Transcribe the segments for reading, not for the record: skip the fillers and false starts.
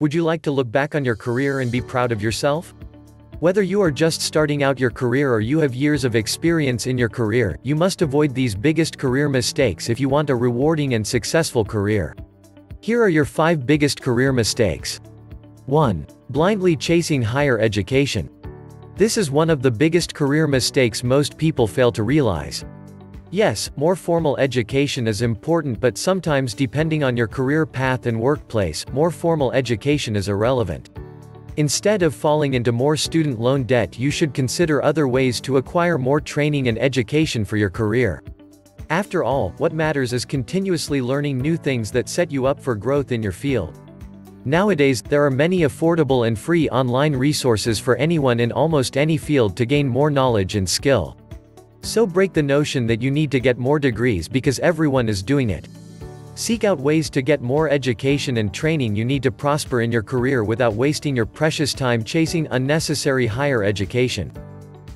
Would you like to look back on your career and be proud of yourself? Whether you are just starting out your career or you have years of experience in your career, you must avoid these biggest career mistakes if you want a rewarding and successful career. Here are your 5 biggest career mistakes. 1. Blindly chasing higher education. This is one of the biggest career mistakes most people fail to realize. Yes, more formal education is important, but sometimes, depending on your career path and workplace, more formal education is irrelevant. Instead of falling into more student loan debt, you should consider other ways to acquire more training and education for your career. After all, what matters is continuously learning new things that set you up for growth in your field. Nowadays, there are many affordable and free online resources for anyone in almost any field to gain more knowledge and skill. So break the notion that you need to get more degrees because everyone is doing it. Seek out ways to get more education and training you need to prosper in your career without wasting your precious time chasing unnecessary higher education.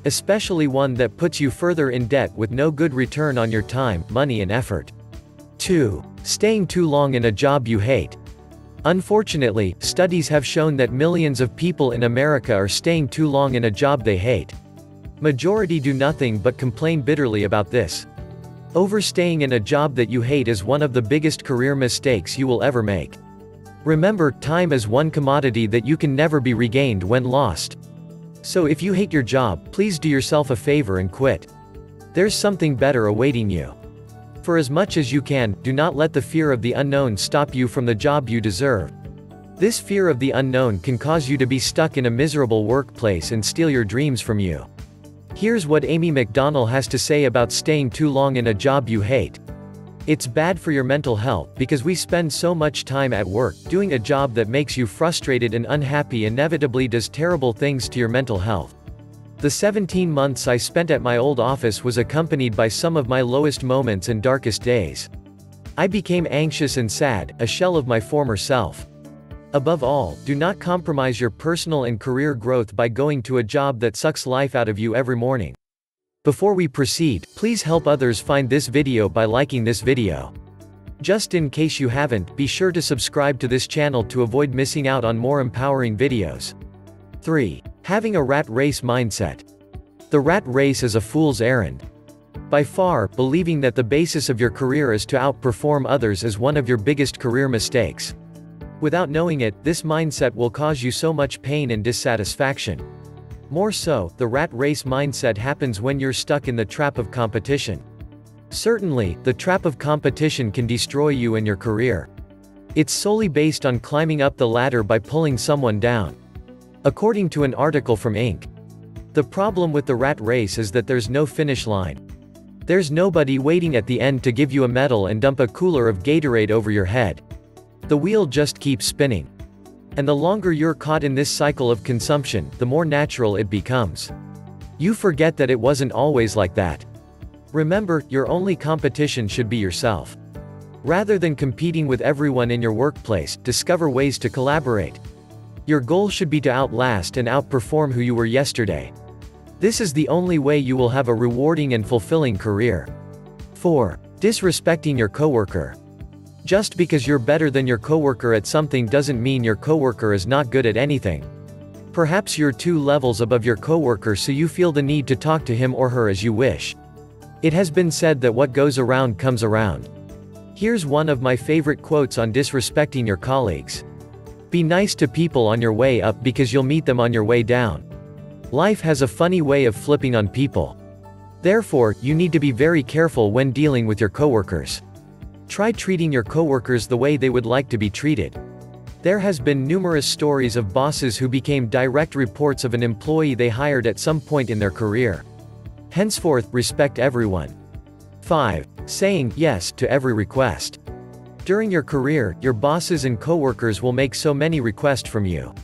Especially one that puts you further in debt with no good return on your time, money and effort. 2. Staying too long in a job you hate. Unfortunately, studies have shown that millions of people in America are staying too long in a job they hate. Majority do nothing but complain bitterly about this. Overstaying in a job that you hate is one of the biggest career mistakes you will ever make. Remember, time is one commodity that you can never be regained when lost. So if you hate your job, please do yourself a favor and quit. There's something better awaiting you. For as much as you can, do not let the fear of the unknown stop you from the job you deserve. This fear of the unknown can cause you to be stuck in a miserable workplace and steal your dreams from you. Here's what Amy McDonnell has to say about staying too long in a job you hate. It's bad for your mental health, because we spend so much time at work, doing a job that makes you frustrated and unhappy inevitably does terrible things to your mental health. The 17 months I spent at my old office was accompanied by some of my lowest moments and darkest days. I became anxious and sad, a shell of my former self. Above all, do not compromise your personal and career growth by going to a job that sucks life out of you every morning. Before we proceed, please help others find this video by liking this video. Just in case you haven't, be sure to subscribe to this channel to avoid missing out on more empowering videos. 3. Having a rat race mindset. The rat race is a fool's errand. By far, believing that the basis of your career is to outperform others is one of your biggest career mistakes. Without knowing it, this mindset will cause you so much pain and dissatisfaction. More so, the rat race mindset happens when you're stuck in the trap of competition. Certainly, the trap of competition can destroy you and your career. It's solely based on climbing up the ladder by pulling someone down. According to an article from Inc. The problem with the rat race is that there's no finish line. There's nobody waiting at the end to give you a medal and dump a cooler of Gatorade over your head. The wheel just keeps spinning. And the longer you're caught in this cycle of consumption, the more natural it becomes. You forget that it wasn't always like that. Remember, your only competition should be yourself. Rather than competing with everyone in your workplace, discover ways to collaborate. Your goal should be to outlast and outperform who you were yesterday. This is the only way you will have a rewarding and fulfilling career. 4. Disrespecting your coworker. Just because you're better than your coworker at something doesn't mean your coworker is not good at anything. Perhaps you're 2 levels above your coworker, so you feel the need to talk to him or her as you wish. It has been said that what goes around comes around. Here's one of my favorite quotes on disrespecting your colleagues. Be nice to people on your way up because you'll meet them on your way down. Life has a funny way of flipping on people. Therefore, you need to be very careful when dealing with your coworkers. Try treating your coworkers the way they would like to be treated. There has been numerous stories of bosses who became direct reports of an employee they hired at some point in their career. Henceforth, respect everyone. 5. Saying yes to every request. During your career, your bosses and coworkers will make so many requests from you.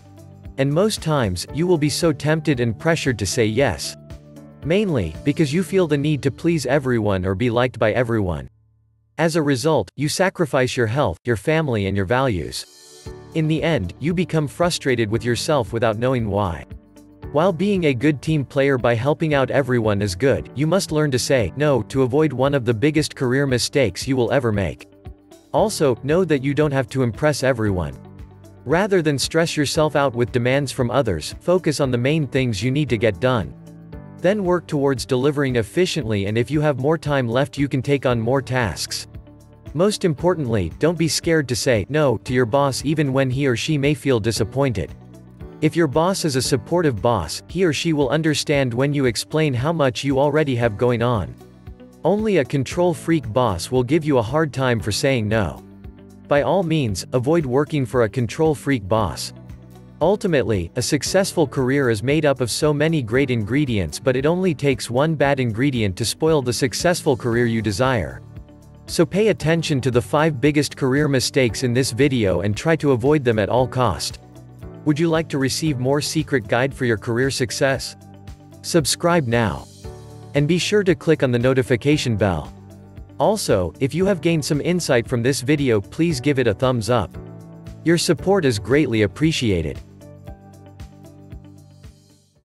And most times, you will be so tempted and pressured to say yes. Mainly, because you feel the need to please everyone or be liked by everyone. As a result, you sacrifice your health, your family and your values. In the end, you become frustrated with yourself without knowing why. While being a good team player by helping out everyone is good, you must learn to say no to avoid one of the biggest career mistakes you will ever make. Also, know that you don't have to impress everyone. Rather than stress yourself out with demands from others, focus on the main things you need to get done. Then work towards delivering efficiently, and if you have more time left you can take on more tasks. Most importantly, don't be scared to say no to your boss even when he or she may feel disappointed. If your boss is a supportive boss, he or she will understand when you explain how much you already have going on. Only a control freak boss will give you a hard time for saying no. By all means, avoid working for a control freak boss. Ultimately, a successful career is made up of so many great ingredients, but it only takes one bad ingredient to spoil the successful career you desire. So pay attention to the 5 biggest career mistakes in this video and try to avoid them at all cost. Would you like to receive more secret guide for your career success? Subscribe now. And be sure to click on the notification bell. Also, if you have gained some insight from this video, please give it a thumbs up. Your support is greatly appreciated.